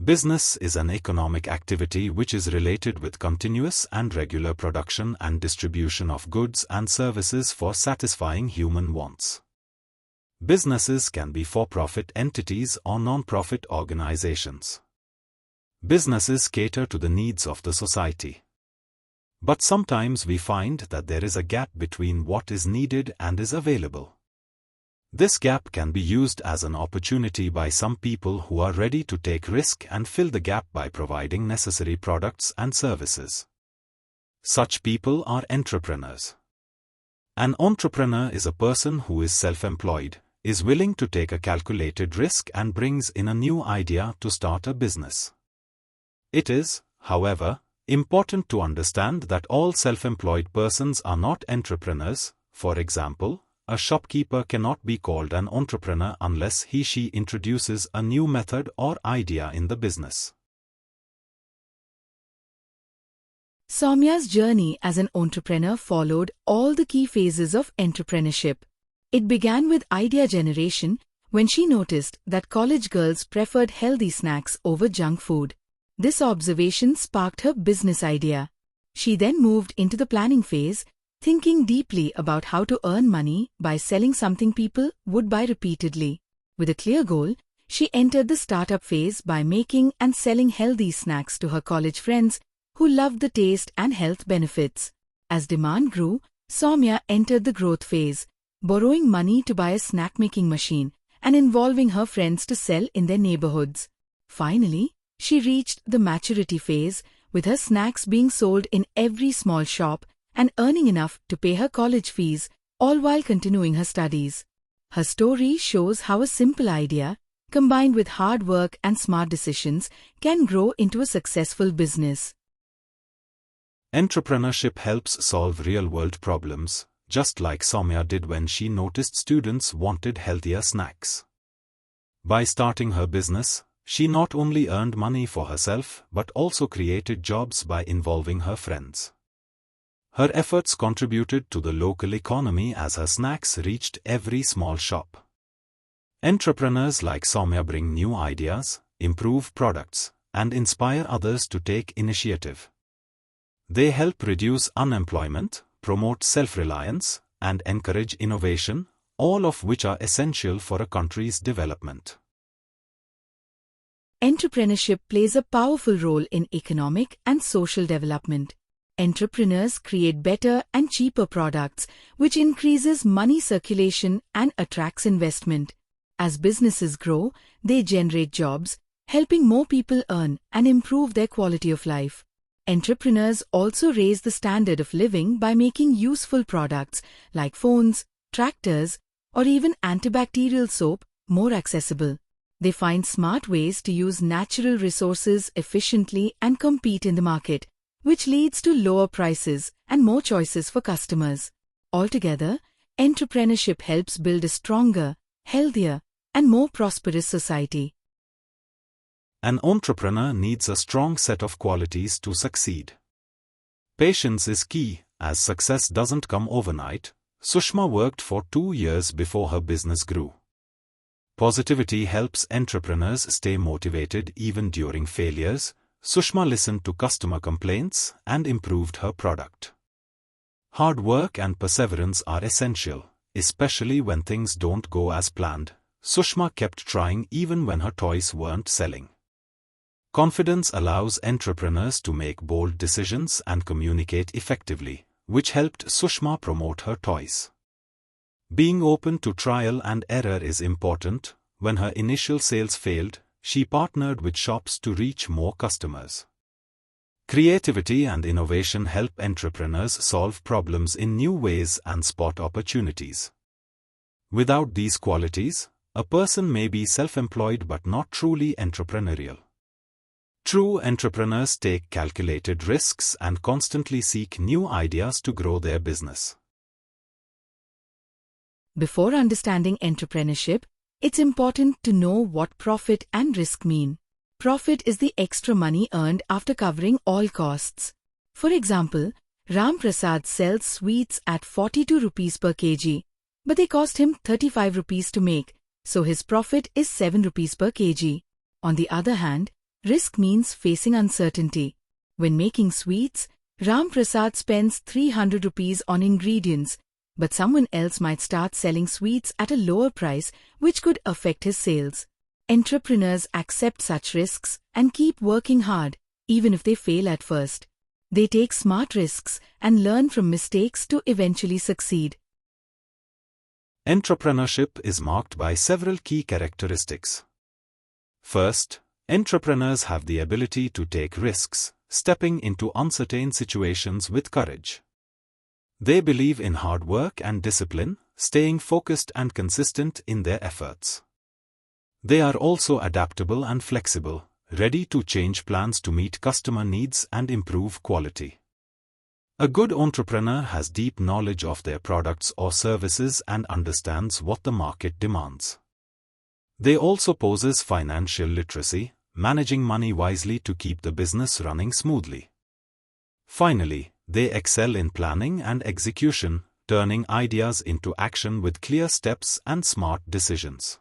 Business is an economic activity which is related with continuous and regular production and distribution of goods and services for satisfying human wants. Businesses can be for-profit entities or non-profit organizations. Businesses cater to the needs of the society. But sometimes we find that there is a gap between what is needed and is available. This gap can be used as an opportunity by some people who are ready to take risk and fill the gap by providing necessary products and services. Such people are entrepreneurs. An entrepreneur is a person who is self-employed, is willing to take a calculated risk and brings in a new idea to start a business. It is, however, important to understand that all self-employed persons are not entrepreneurs. For example, a shopkeeper cannot be called an entrepreneur unless he/she introduces a new method or idea in the business. Soumya's journey as an entrepreneur followed all the key phases of entrepreneurship. It began with idea generation when she noticed that college girls preferred healthy snacks over junk food. This observation sparked her business idea. She then moved into the planning phase, thinking deeply about how to earn money by selling something people would buy repeatedly. With a clear goal, she entered the startup phase by making and selling healthy snacks to her college friends who loved the taste and health benefits. As demand grew, Soumya entered the growth phase, borrowing money to buy a snack-making machine and involving her friends to sell in their neighborhoods. Finally, she reached the maturity phase, with her snacks being sold in every small shop and earning enough to pay her college fees, all while continuing her studies. Her story shows how a simple idea, combined with hard work and smart decisions, can grow into a successful business. Entrepreneurship helps solve real-world problems, just like Soumya did when she noticed students wanted healthier snacks. By starting her business, she not only earned money for herself but also created jobs by involving her friends. Her efforts contributed to the local economy as her snacks reached every small shop. Entrepreneurs like Soumya bring new ideas, improve products, and inspire others to take initiative. They help reduce unemployment, promote self-reliance, and encourage innovation, all of which are essential for a country's development. Entrepreneurship plays a powerful role in economic and social development. Entrepreneurs create better and cheaper products, which increases money circulation and attracts investment. As businesses grow, they generate jobs, helping more people earn and improve their quality of life. Entrepreneurs also raise the standard of living by making useful products like phones, tractors, or even antibacterial soap more accessible. They find smart ways to use natural resources efficiently and compete in the market, which leads to lower prices and more choices for customers. Altogether, entrepreneurship helps build a stronger, healthier, and more prosperous society. An entrepreneur needs a strong set of qualities to succeed. Patience is key, as success doesn't come overnight. Sushma worked for 2 years before her business grew. Positivity helps entrepreneurs stay motivated even during failures. Sushma listened to customer complaints and improved her product. Hard work and perseverance are essential, especially when things don't go as planned. Sushma kept trying even when her toys weren't selling. Confidence allows entrepreneurs to make bold decisions and communicate effectively, which helped Sushma promote her toys. Being open to trial and error is important. When her initial sales failed, she partnered with shops to reach more customers. Creativity and innovation help entrepreneurs solve problems in new ways and spot opportunities. Without these qualities, a person may be self-employed but not truly entrepreneurial. True entrepreneurs take calculated risks and constantly seek new ideas to grow their business. Before understanding entrepreneurship, it's important to know what profit and risk mean. Profit is the extra money earned after covering all costs. For example, Ram Prasad sells sweets at 42 rupees per kg, but they cost him 35 rupees to make, so his profit is 7 rupees per kg. On the other hand, Risk means facing uncertainty. When making sweets, Ram Prasad spends 300 rupees on ingredients, but someone else might start selling sweets at a lower price, which could affect his sales. Entrepreneurs accept such risks and keep working hard, even if they fail at first. They take smart risks and learn from mistakes to eventually succeed. Entrepreneurship is marked by several key characteristics. First, entrepreneurs have the ability to take risks, stepping into uncertain situations with courage. They believe in hard work and discipline, staying focused and consistent in their efforts. They are also adaptable and flexible, ready to change plans to meet customer needs and improve quality. A good entrepreneur has deep knowledge of their products or services and understands what the market demands. They also possess financial literacy, managing money wisely to keep the business running smoothly. Finally, they excel in planning and execution, turning ideas into action with clear steps and smart decisions.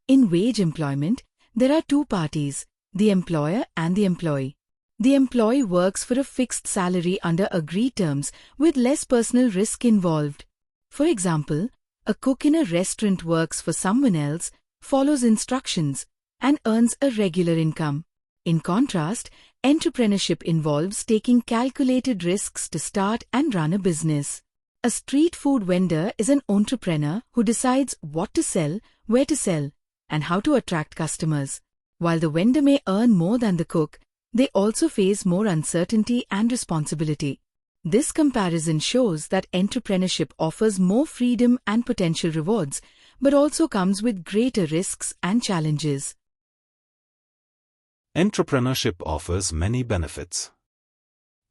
In wage employment, there are two parties, the employer and the employee. The employee works for a fixed salary under agreed terms with less personal risk involved. For example, a cook in a restaurant works for someone else, follows instructions, and earns a regular income. In contrast, entrepreneurship involves taking calculated risks to start and run a business. A street food vendor is an entrepreneur who decides what to sell, where to sell, and how to attract customers. While the vendor may earn more than the cook, they also face more uncertainty and responsibility. This comparison shows that entrepreneurship offers more freedom and potential rewards, but also comes with greater risks and challenges. Entrepreneurship offers many benefits.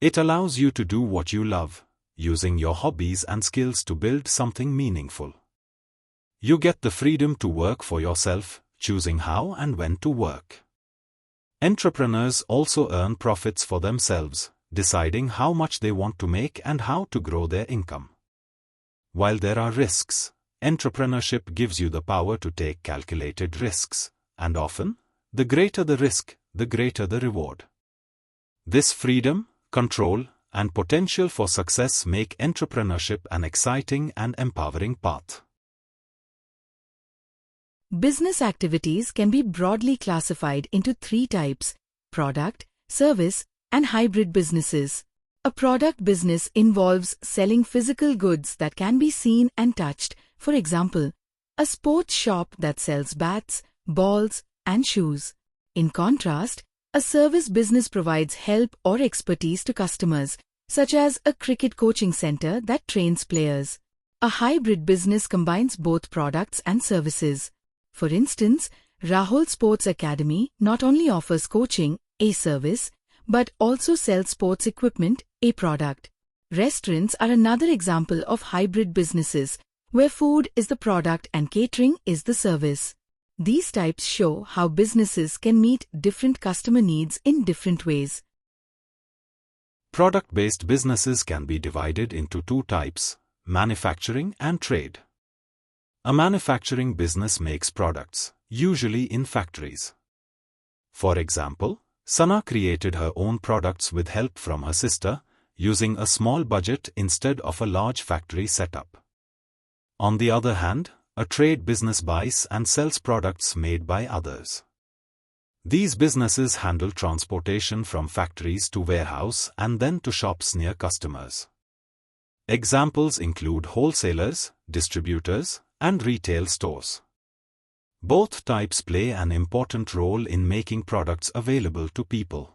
It allows you to do what you love, using your hobbies and skills to build something meaningful. You get the freedom to work for yourself, choosing how and when to work. Entrepreneurs also earn profits for themselves, deciding how much they want to make and how to grow their income. While there are risks, entrepreneurship gives you the power to take calculated risks, and often, the greater the risk, the greater the reward. This freedom, control, and potential for success make entrepreneurship an exciting and empowering path. Business activities can be broadly classified into three types: product, service, and hybrid businesses. A product business involves selling physical goods that can be seen and touched, for example, a sports shop that sells bats, balls, and shoes. In contrast, a service business provides help or expertise to customers, such as a cricket coaching center that trains players. A hybrid business combines both products and services. For instance, Rahul Sports Academy not only offers coaching, a service, but also sells sports equipment, a product. Restaurants are another example of hybrid businesses, where food is the product and catering is the service. These types show how businesses can meet different customer needs in different ways. Product-based businesses can be divided into two types: manufacturing and trade. A manufacturing business makes products, usually in factories. For example, Sana created her own products with help from her sister, using a small budget instead of a large factory setup. On the other hand, a trade business buys and sells products made by others. These businesses handle transportation from factories to warehouse and then to shops near customers. Examples include wholesalers, distributors, and retail stores. Both types play an important role in making products available to people.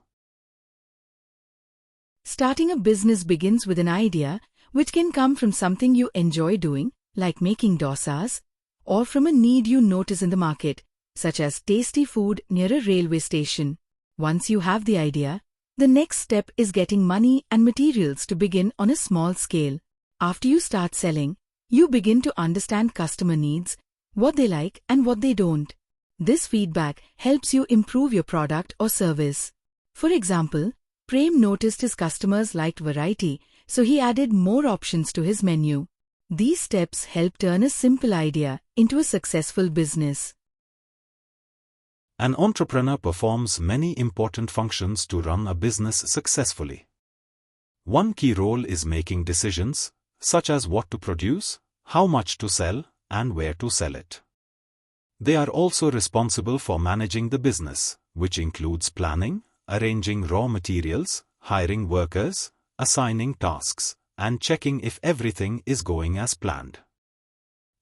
Starting a business begins with an idea, which can come from something you enjoy doing, like making dosas, or from a need you notice in the market, such as tasty food near a railway station. Once you have the idea, the next step is getting money and materials to begin on a small scale. After you start selling, you begin to understand customer needs, what they like and what they don't. This feedback helps you improve your product or service. For example, Prem noticed his customers liked variety, so he added more options to his menu. These steps help turn a simple idea into a successful business. An entrepreneur performs many important functions to run a business successfully. One key role is making decisions, such as what to produce, how much to sell, and where to sell it. They are also responsible for managing the business, which includes planning, arranging raw materials, hiring workers, assigning tasks, and checking if everything is going as planned.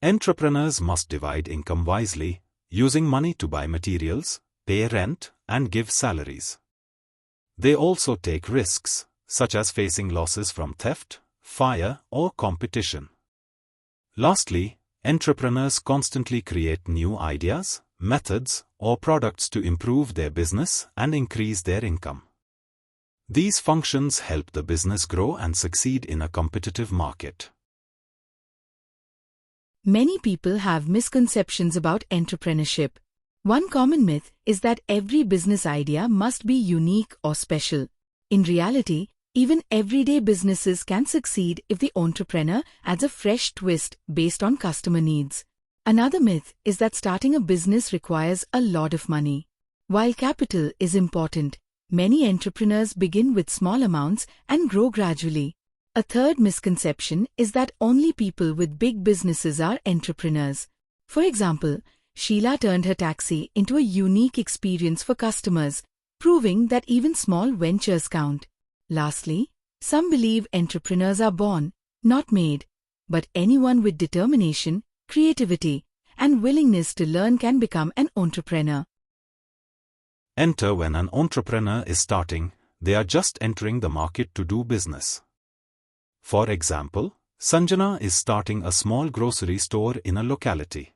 Entrepreneurs must divide income wisely, using money to buy materials, pay rent, and give salaries. They also take risks, such as facing losses from theft, fire, or competition. Lastly, entrepreneurs constantly create new ideas, methods, or products to improve their business and increase their income. These functions help the business grow and succeed in a competitive market. Many people have misconceptions about entrepreneurship. One common myth is that every business idea must be unique or special. In reality, even everyday businesses can succeed if the entrepreneur adds a fresh twist based on customer needs. Another myth is that starting a business requires a lot of money. While capital is important, many entrepreneurs begin with small amounts and grow gradually. A third misconception is that only people with big businesses are entrepreneurs. For example, Sheila turned her taxi into a unique experience for customers, proving that even small ventures count. Lastly, some believe entrepreneurs are born, not made, but anyone with determination, creativity, and willingness to learn can become an entrepreneur. Enter when an entrepreneur is starting, they are just entering the market to do business. For example, Sanjana is starting a small grocery store in a locality.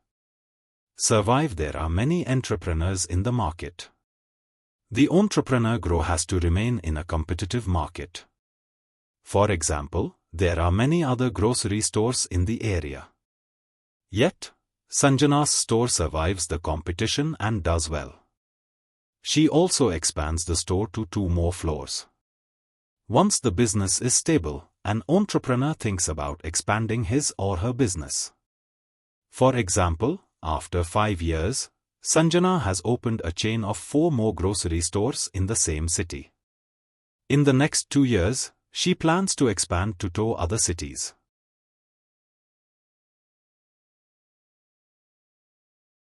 Survive there are many entrepreneurs in the market. The entrepreneur grow has to remain in a competitive market. For example, there are many other grocery stores in the area. Yet, Sanjana's store survives the competition and does well. She also expands the store to 2 more floors. Once the business is stable, an entrepreneur thinks about expanding his or her business. For example, after 5 years, Sanjana has opened a chain of 4 more grocery stores in the same city. In the next 2 years, she plans to expand to 2 other cities.